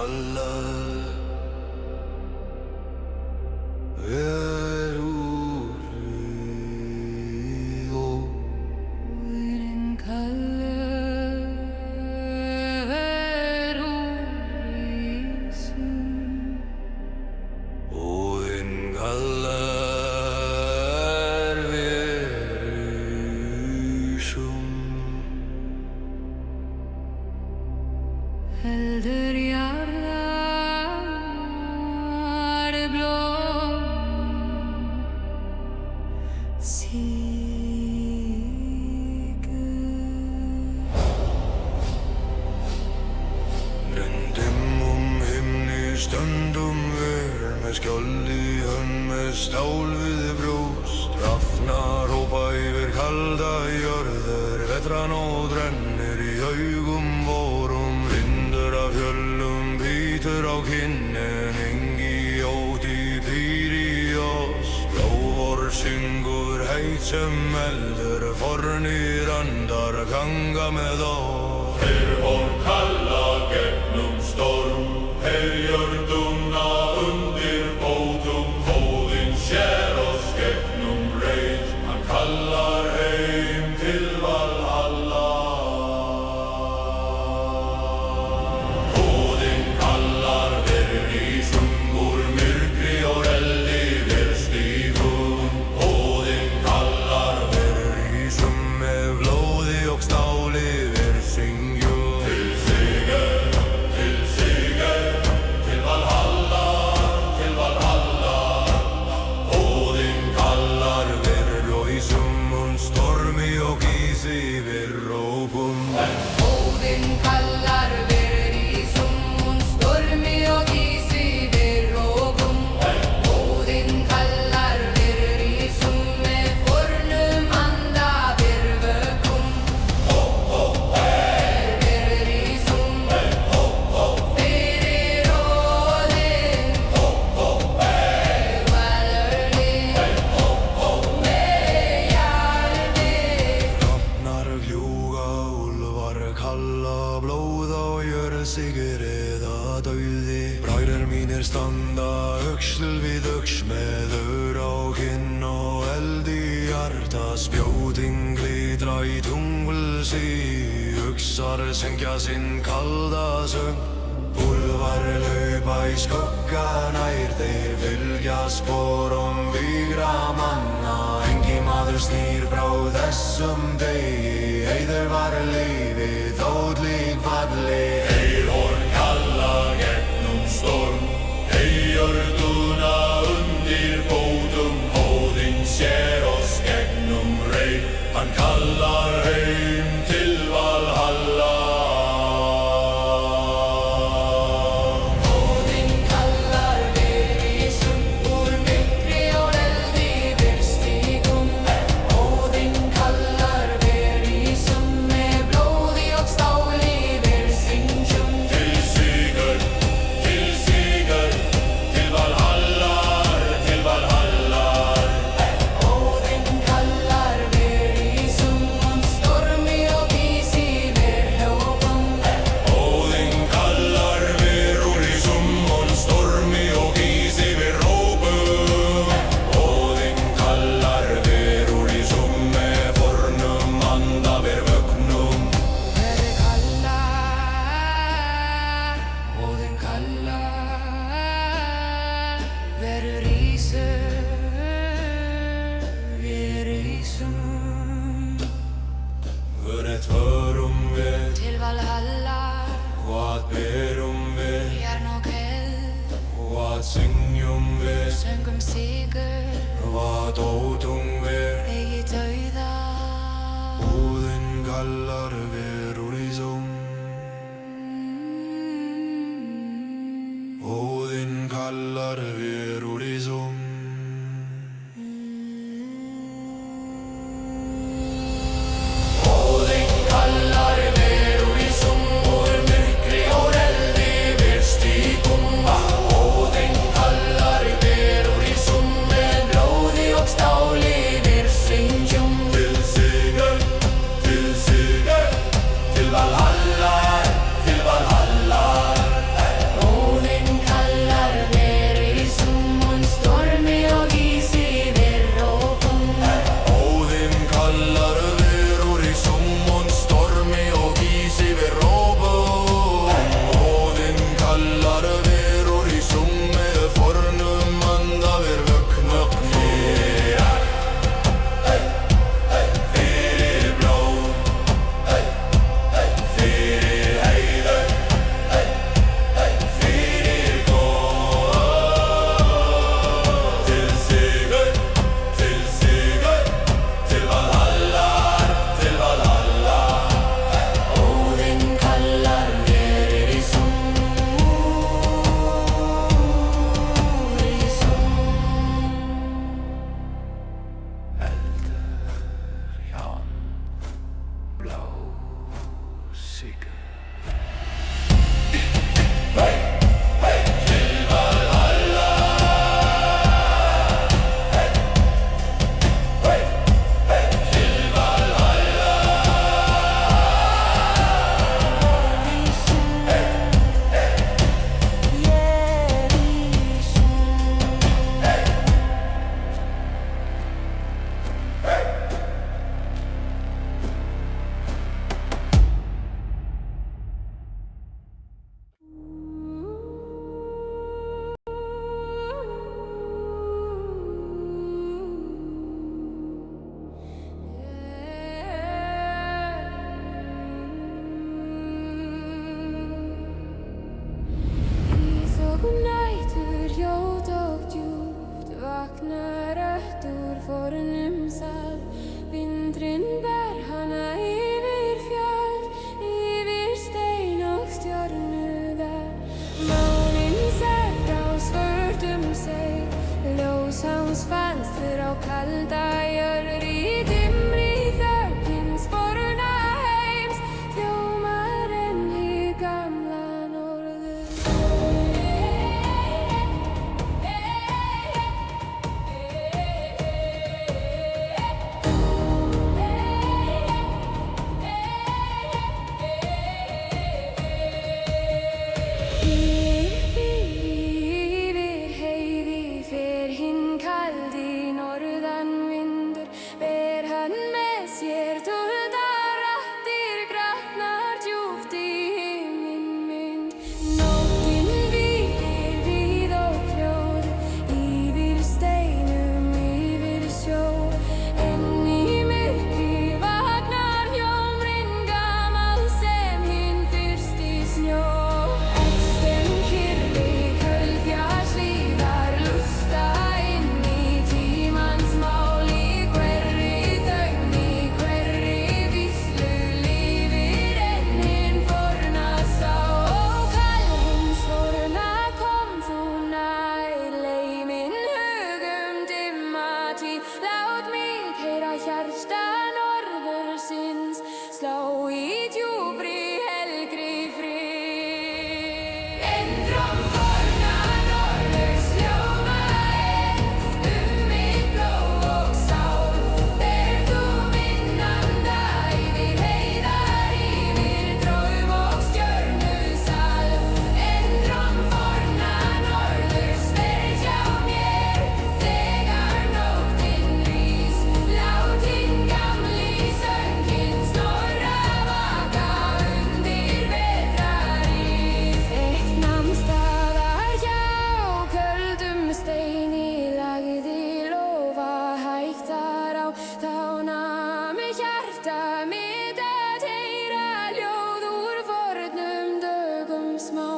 kallar verur Odin kallar verursun Odin kallar verusum Elder jarlar blå Sigur Röndum himni stöndum ver með skjold í hönd með stál við brjóst Rafnar hópa yfir kalda jörður vetranótt rennir í augum vorum vindur af fjöllum bítur á kinnin engi óti býr í oss Blóvor syngur heit sem eldur fornir andar ganga með oss Von kalla gegnum storm Herjörðuna undir fótum Óðinn sér oss gegnum reit Hann kallar heim til Valhalla Óðinn kallar verður í sungur myrkri og eldi við stígum Óðinn kallar verður í sum með blóði og stáli við syngjum Við rópum Odin kallar verður í summun stormi og ísi við rópum Odin kallar verður í summi fornum anda við vökum verður í sum fyrir Odin valurlin með jarði Hrafnar fljúga, úlfar kalla blóð á jörð sigir eða dauði Bræður mínir standa öxl við öxl með ör á kinn og eld í hjarta Spjótin glitra í tungulsi Uxar syngja sinn kalda söng Úlfar laupa í skugga nær þeir fylgja sporum vígra manna Engi maður snýr frá þessum degi Heiður var lífið þótt lík falli Von kalla gegnum storm Herjörðuna undir fótum Óðinn sér oss gegnum reit Hann kallar heim til Valhalla Odin kallar verður í sungur myrkri og eldi við stígum Odin kallar verður í kalda jörð í dimri þögn sporna heims hljómar enn í gamla norður. Yfir heiði fer hinn kaldi norðanvindur, ber hann með sér dulda raddir grafnar djúpt í himinmynd. Nóttin hvílir víð og hljóð, yfir steinum, yfir sjó, en í myrkri vagnar hljómurinn gamall sem hinn fyrsti snjó. Extem kyrri köld fjallshlíðar lusta inn í tímans mál, í hverri þögn, í hverri víslu lifir enn hinn forna sá. Ó kall hins forna, kom þú nær, lei minn hugum dimma tíð, lát mig heyra hjarta norðursins slá í djúpri helgri frið. Endrum forna norðurs hljóma enn mitt blóð og sál, ber þú minn anda yfir heiðar, yfir draum og stjörnusal. Endrum forna norðurs ver hjá mér þegar nóttin rís, lát hinn gamli söng hinn snorra vaka undir vetrarís. Eitt nam staðar hjá köldum steini, lagði lofa hægt þar á, þá nam hjarta mitt að heyra ljóð úr fornum dögum smá.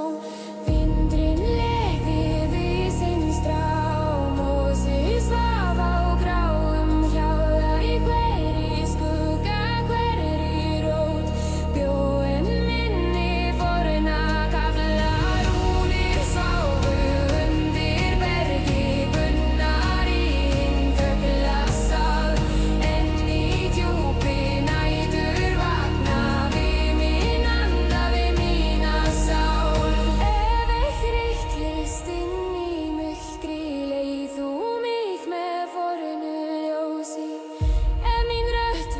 Vindurinn legði við sinn strá, Mósi svaf á gráum hjáða, í hverri skugga, hverri rót, bjó en minni forna kafla. Rúnir sváfu undir bergi, bunnar í hinn fuglasal, en í djúpi nætur vakna við minn anda, við mína sál. Ef eitt reyklist inn í myrkri, leið þú mig með fornu ljósi, ef mín rödd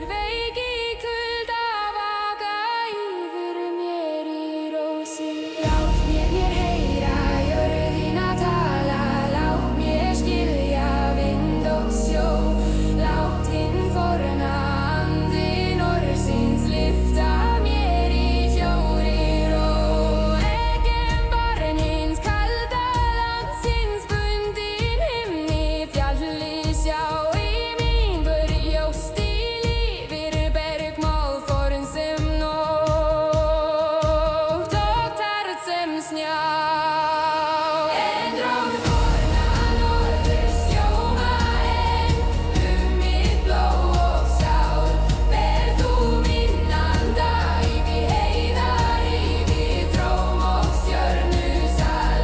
veik í kulda vaka yfir mér í rósi. Lát mér heyra jörðina tala, lát mér skilja vind og sjó, lát hinn forna andi norðsins lyfta mér í hljóðri ró. Eggen barn hins kalda landsins, bundin himni fjalli sjá, í mín börjóst í lifir bergmál forn sem nótt og tært sem snjá. Endrum forna norðurs hljóma enn mitt blóð og sál, ber þú minn anda yfir heiðar, yfir draum og stjörnusal.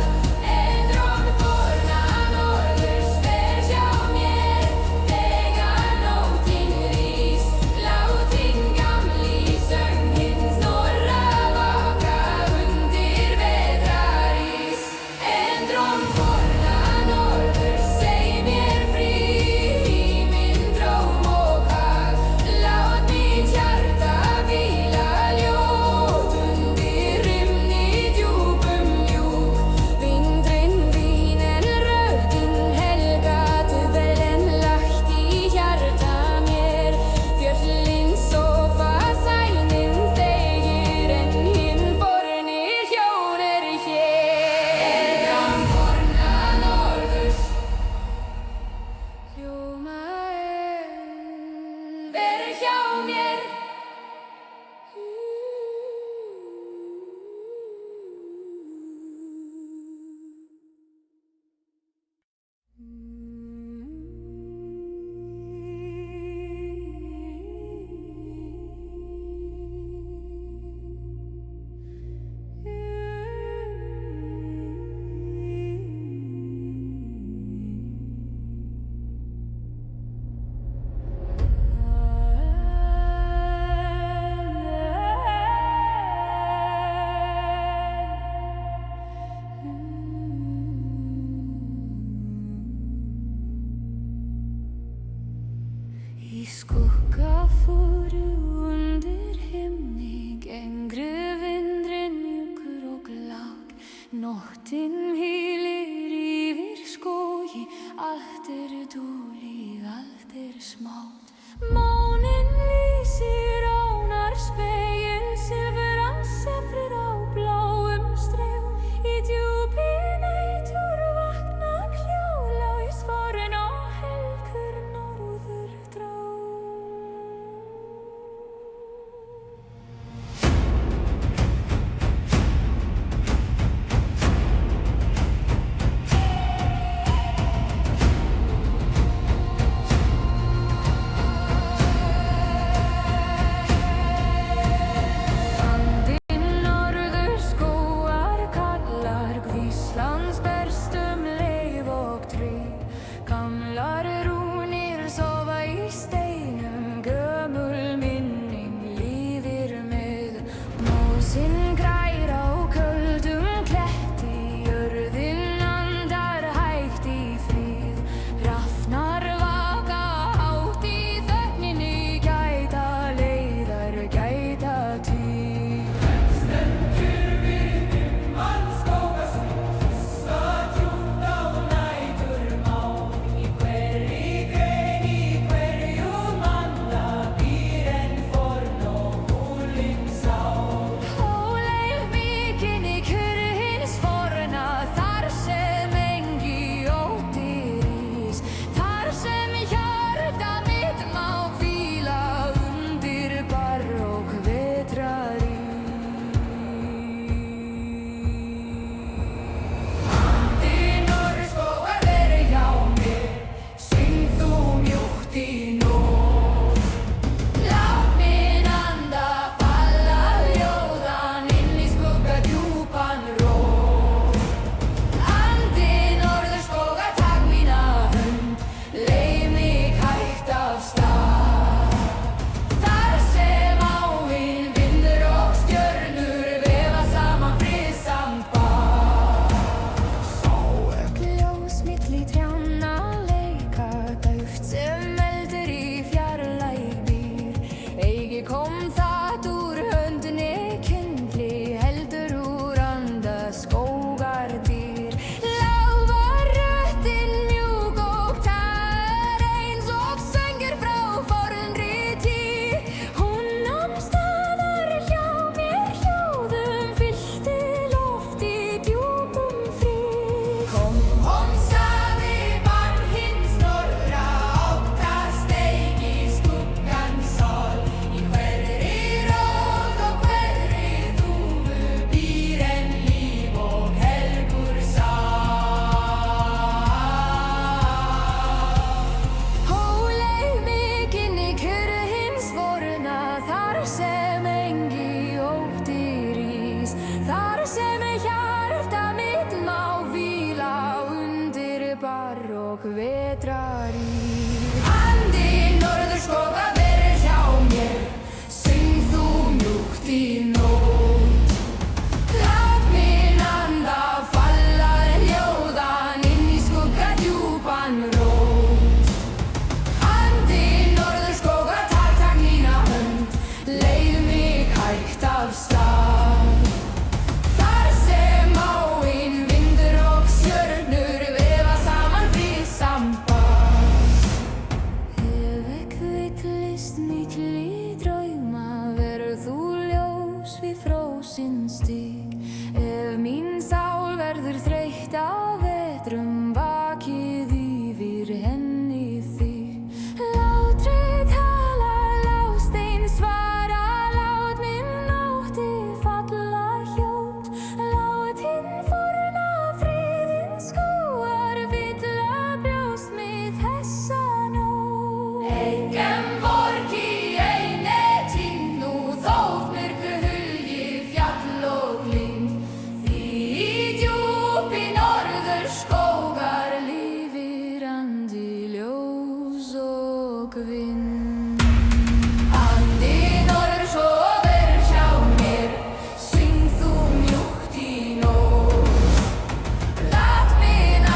Endrum forna norðurs ver hjá mér þegar nóttin rís, lát hinn gamli söng hinn snorra vaka undir vetrarís. Endrum forna norðurs seg mér frí minn draum og hag, lát mitt hjarta hvíla ljót undir rymni djúpum mjúk. Vindurinn vín en röddin helga, dvelen lagt í hjarta mér, fjöllin sofa sænin þegir, en hinn fornir hjón hér. Endrum forna norðurs hljóma enn, ver hjá mér. Í skugga fóru undir himni, gengru vindurinn mjúkur og glák. Nóttin hvílir yfir skógi, allt dúlíð, allt smátt. Máninn lýsir ánar spegil, silfuran sefrir á bláum stregum. Í djúpi nætur vaknar hljóðlaus farin á helgur norðurdrá.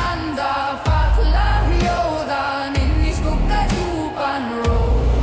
Anda, falla, hljóðan inn í skugga djúpan rót.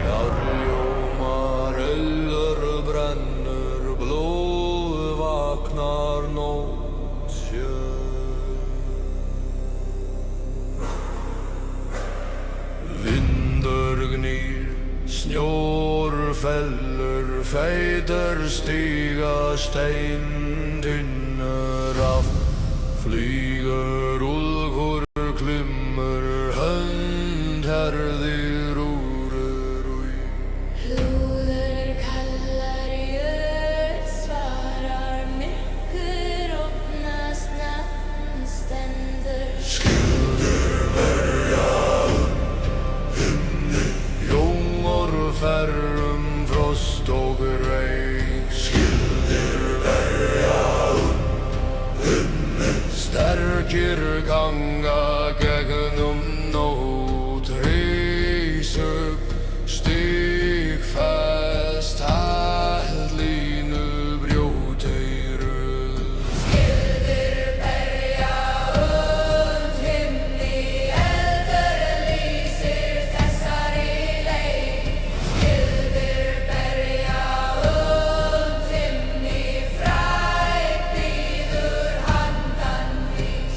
Jarljómar eldur brennur, blóð vaknar nótt Vindur gnýr, snjór fellur, feitur stíga steindynnur af Flýgur úlfur klimmur, hönd herðir úrur Hlúður kallar jörð, svarar myrkur, opnast nafn stendur. Jómor ferrum frost og reik Skildir berja Sterkir ganga gegnum nótt Rís upp stigfest Hællínu brjóteiru Skildir berja himni, eldur lýsir þessari leið. Skildir berja himni, fræg bíður handan vís.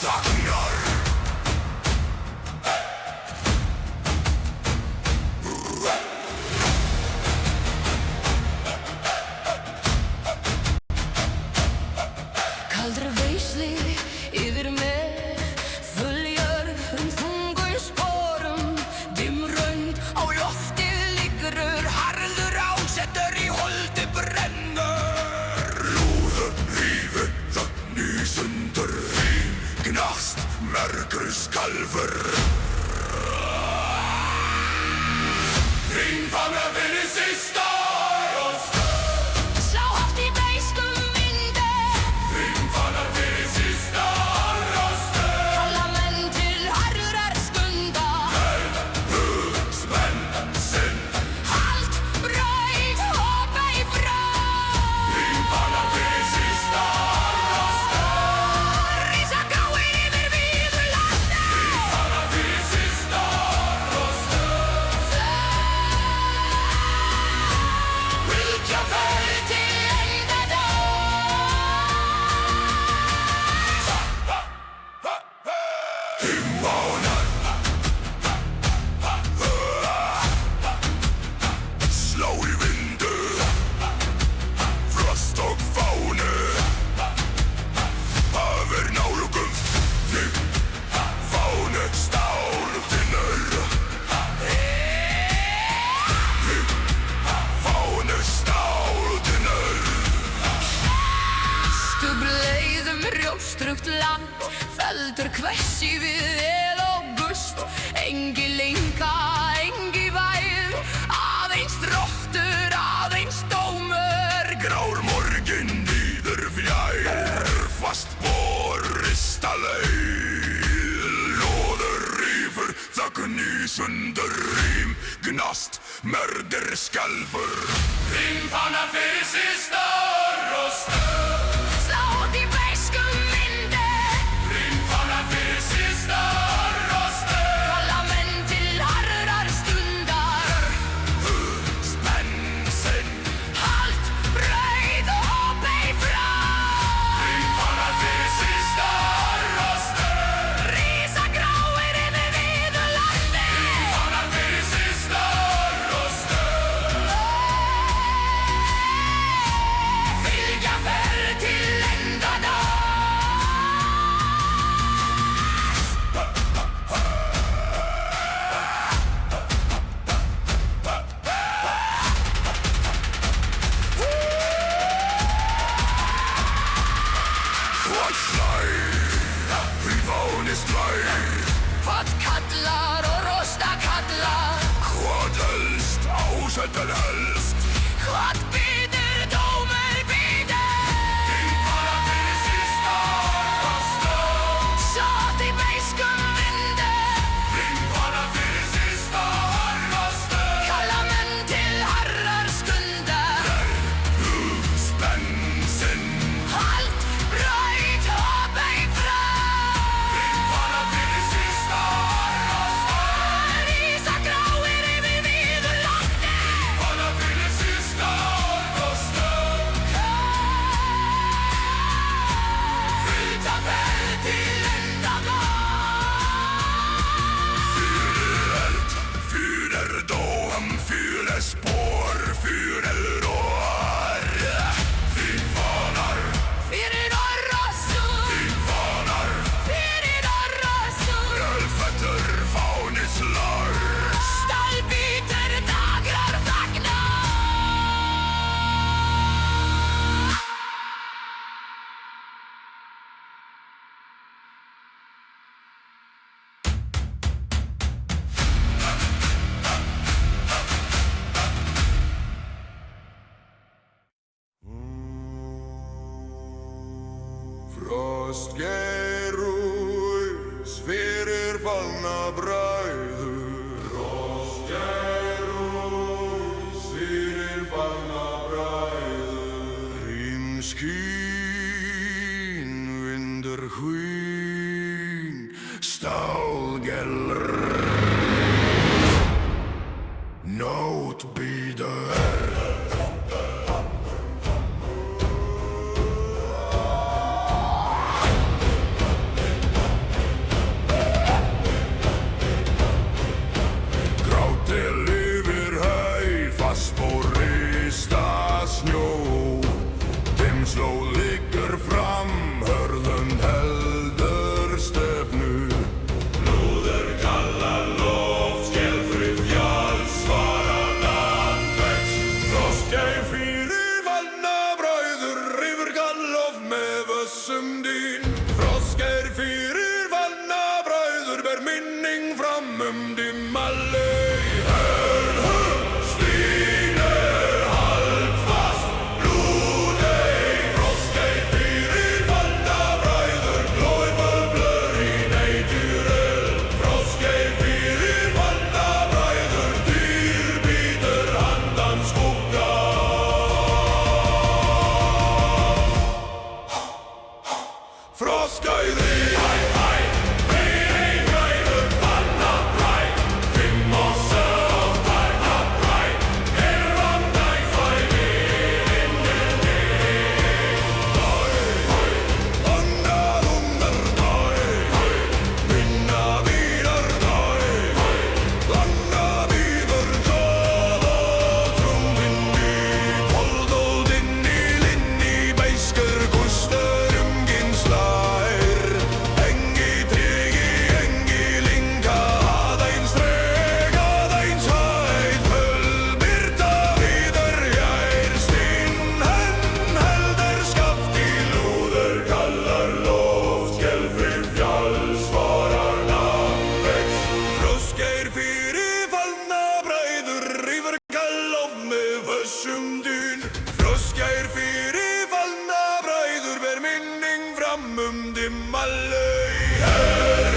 Þagnar Kaldri veisli yfir mig Följar þungum sporum Dimrönd á loftið liggur Harður ásettur í holdi brennur Lúðu, rífu, þögn í sundur Rím, gnast, mergur skalfur Rím fanga fyrir sista rost Slá haft í beiskum vindi Rím fanga fyrir sista rost Kalla menn til harðrar skundar Spenn, sinn Halt, braut og beig frá Rím fanga fyrir sista rost Rísa gráir yfir víðu landi Rím fanga fyrir sista rost Fylgja fer til endadags Himvánar Slá í vindu Frost og fánu Hafir nálugum Fánu stál þinnur Fánu stál þinnur Stubleiðum rjóstrugt land Feldur hversi við el og gust Engi linka, engi væð Aðeins drottur, aðeins dómur Grár morgin nýður fjær Fast bor rista leið Lóður rífur þögn í sundur Rím gnast merdir skalfur Rím fannar fyrir sista rost Slá út í beiskum vindi Rím fannar fyrir sista rost Kalla menn til harðrar stundar Spenn sinn Halt, braut og beig frá Rím fannar fyrir sista rost Rísa gráir yfir víðu landi Fannar fyrir sista rost Fylgja fer til endadags Hvað slæ, hrífán er slæ Hvað kallar og rosta kallar Hvað helst, ásettar helst Hvað býður dómur býður Fannar fyrir sista rost Sátt í beiskum vindi Rím fannar fyrir sista rost Kalla menn til harðrar skundar Spenn sinn Halt, braut og beig frá Rím fannar fyrir sista rost Rísa gráir yfir víðu landi Fannar fyrir sista rost Fylgja fer til endadags Eld, fyrir dóm, fyrir spår, fyrir rår Þín fanar, Fyrir orrosur þín fanar Fyrir orrosur Ölfettur fánislar Stálbítur dagrar þagna Frost gerús fyrir fallna bræður Frost gerús fyrir fallna bræður Rímskín, vindur hvín, stálgelr Nót býður um dimma lög. Hör, stig ner, halt fast, blod ej, frost ej, fyrir fallna bræður, glóðfull blur í naturell. Frost ej, fyrir fallna bræður, dýr bítur handan skugga. Frost ej, Froskær fyrir fallna bræður ber minning fram dimma laug. Hör,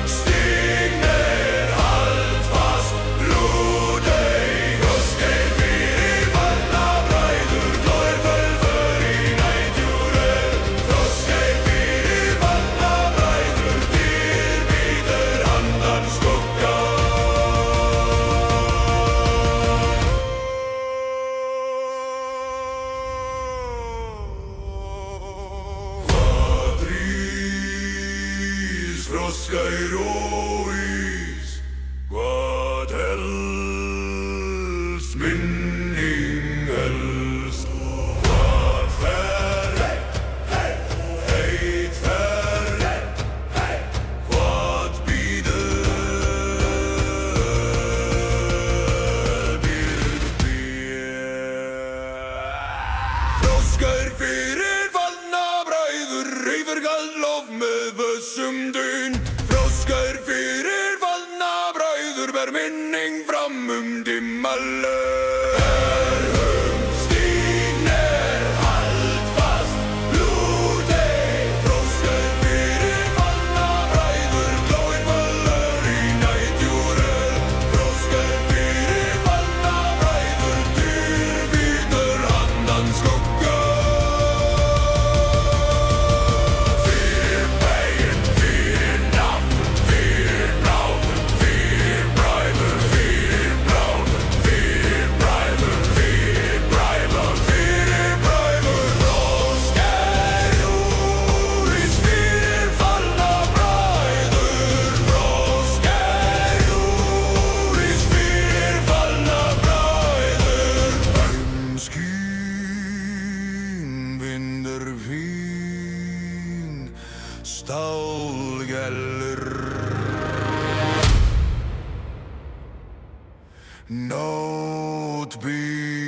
stig ner, halt fast, blod ej. Froskær fyrir fallna bræður, glóðfull blur í naturell. Froskær fyrir fallna bræður, dýr bítur handan skugga. Froskær og ís, hvað helst minning helst. Hvað fer, heit fer, hvað bíður Froskær fyrir fallna bræður, yfirgað lof með vössum dun. Froskær fyrir fallna bræður ber minning fram dimma laug. Hör, stig ner, halt fast, blod ej. Froskær fyrir fallna bræður, glóðfull blur í naturell. Froskær fyrir fallna bræður, dýr bítur handan skugga. Stálgellur Nótbíl